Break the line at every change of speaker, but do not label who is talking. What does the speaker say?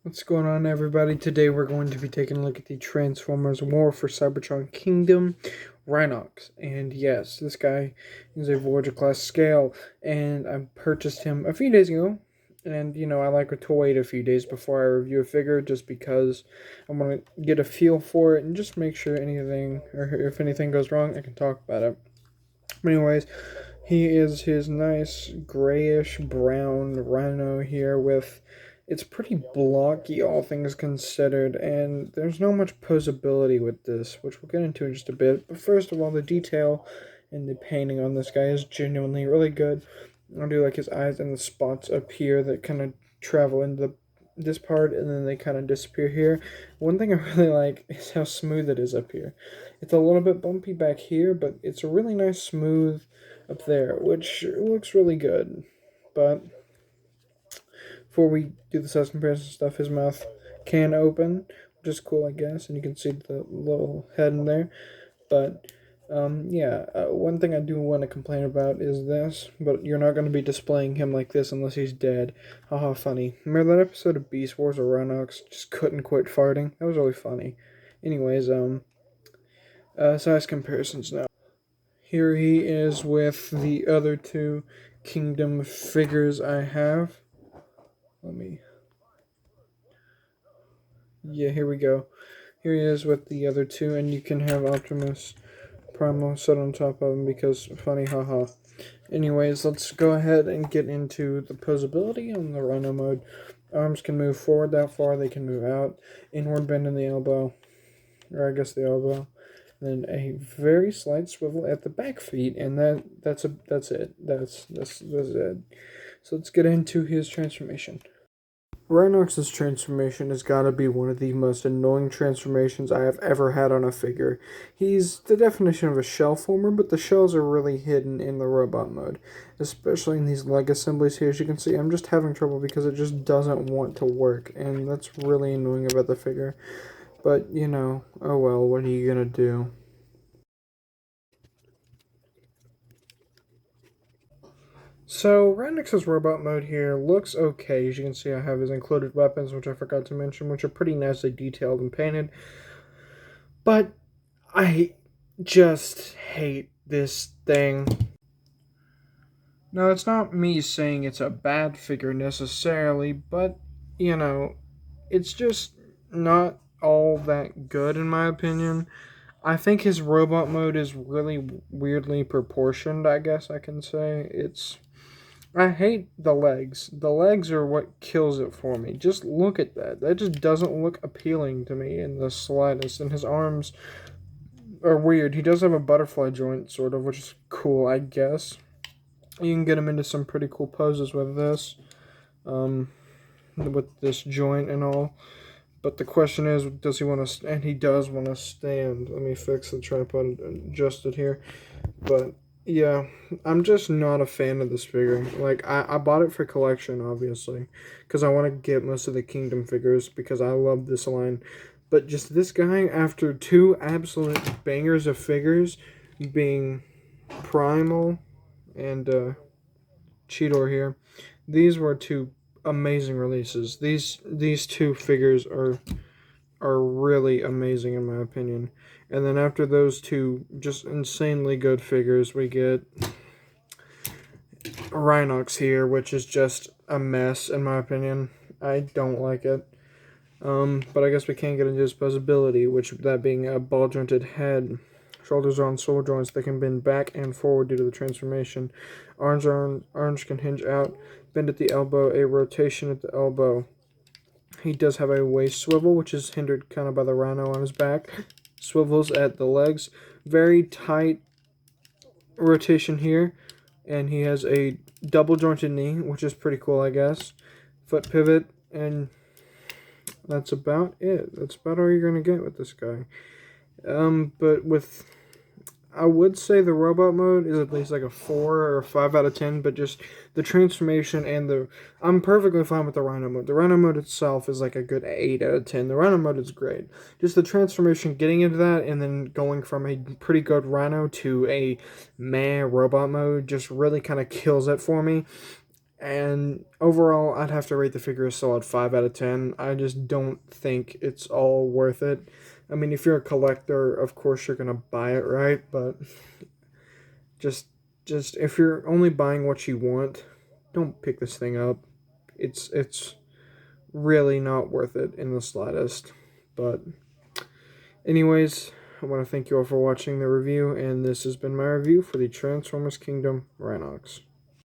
What's going on, everybody? Today we're going to be taking a look at the Transformers War for Cybertron Kingdom Rhinox. And yes, this guy is a Voyager class scale, and I purchased him a few days ago. And I like to wait a few days before I review a figure just because I want to get a feel for it and just make sure anything, or if anything goes wrong, I can talk about it. But anyways, he is his nice grayish brown rhino here with it's pretty blocky, all things considered, and there's not much posability with this, which we'll get into in just a bit. But first of all, the detail and the painting on this guy is genuinely really good. I do like his eyes and the spots up here that kind of travel into this part and then they kind of disappear here. One thing I really like is how smooth it is up here. It's a little bit bumpy back here, but it's a really nice smooth up there, which looks really good. But before we do the size comparison stuff, his mouth can open, which is cool, I guess, and you can see the little head in there. But yeah, one thing I do want to complain about is this, but you're not going to be displaying him like this unless he's dead. Haha, funny. Remember that episode of Beast Wars where Rhinox just couldn't quit farting? That was really funny. Anyways, size comparisons now. Here he is with the other two Kingdom figures I have. Yeah, here we go. Here he is with the other two, and you can have Optimus Primo set on top of him because funny, haha. Anyways, let's go ahead and get into the posability on the Rhino mode. Arms can move forward that far, they can move out. Inward bend in the elbow, or I guess the elbow. Then a very slight swivel at the back feet, and that's it. That's it. So let's get into his transformation. Rhinox's transformation has got to be one of the most annoying transformations I have ever had on a figure. He's the definition of a shell former, but the shells are really hidden in the robot mode, especially in these leg assemblies here. As you can see, I'm just having trouble because it just doesn't want to work, and that's really annoying about the figure. But, oh well, what are you gonna do? So, Rhinox's robot mode here looks okay. As you can see, I have his included weapons, which I forgot to mention, which are pretty nicely detailed and painted. But I just hate this thing. Now, it's not me saying it's a bad figure necessarily, but, it's just not all that good in my opinion. I think his robot mode is really weirdly proportioned, I guess I can say. I hate the legs. The legs are what kills it for me. Just look at that. That just doesn't look appealing to me in the slightest. And his arms are weird. He does have a butterfly joint, sort of, which is cool, I guess. You can get him into some pretty cool poses with this. With this joint and all. But the question is, does he want to... And he does want to stand. Let me fix the tripod and adjust it here. But... yeah, I'm just not a fan of this figure. Like, I bought it for collection, obviously, because I want to get most of the Kingdom figures, because I love this line. But just this guy, after two absolute bangers of figures, being Primal and Cheetor here, these were two amazing releases. These two figures are really amazing in my opinion. And then after those two just insanely good figures, we get Rhinox here, which is just a mess in my opinion. I don't like it. But I guess we can't get into his posability, which that being a ball jointed head. Shoulders are on sword joints that can bend back and forward due to the transformation. Arms can hinge out, bend at the elbow, a rotation at the elbow. He does have a waist swivel, which is hindered kind of by the rhino on his back. Swivels at the legs. Very tight rotation here. And he has a double jointed knee, which is pretty cool, I guess. Foot pivot, and that's about it. That's about all you're going to get with this guy. But with... I would say the robot mode is at least like a 4 or a 5 out of 10, but just the transformation and the... I'm perfectly fine with the Rhino mode. The Rhino mode itself is like a good 8 out of 10. The Rhino mode is great. Just the transformation, getting into that, and then going from a pretty good Rhino to a meh robot mode just really kind of kills it for me. And overall, I'd have to rate the figure a solid 5 out of 10. I just don't think it's all worth it. I mean, if you're a collector, of course you're gonna buy it, right? But just just if you're only buying what you want, don't pick this thing up. It's really not worth it in the slightest. But anyways, I want to thank you all for watching the review, and this has been my review for the Transformers Kingdom Rhinox.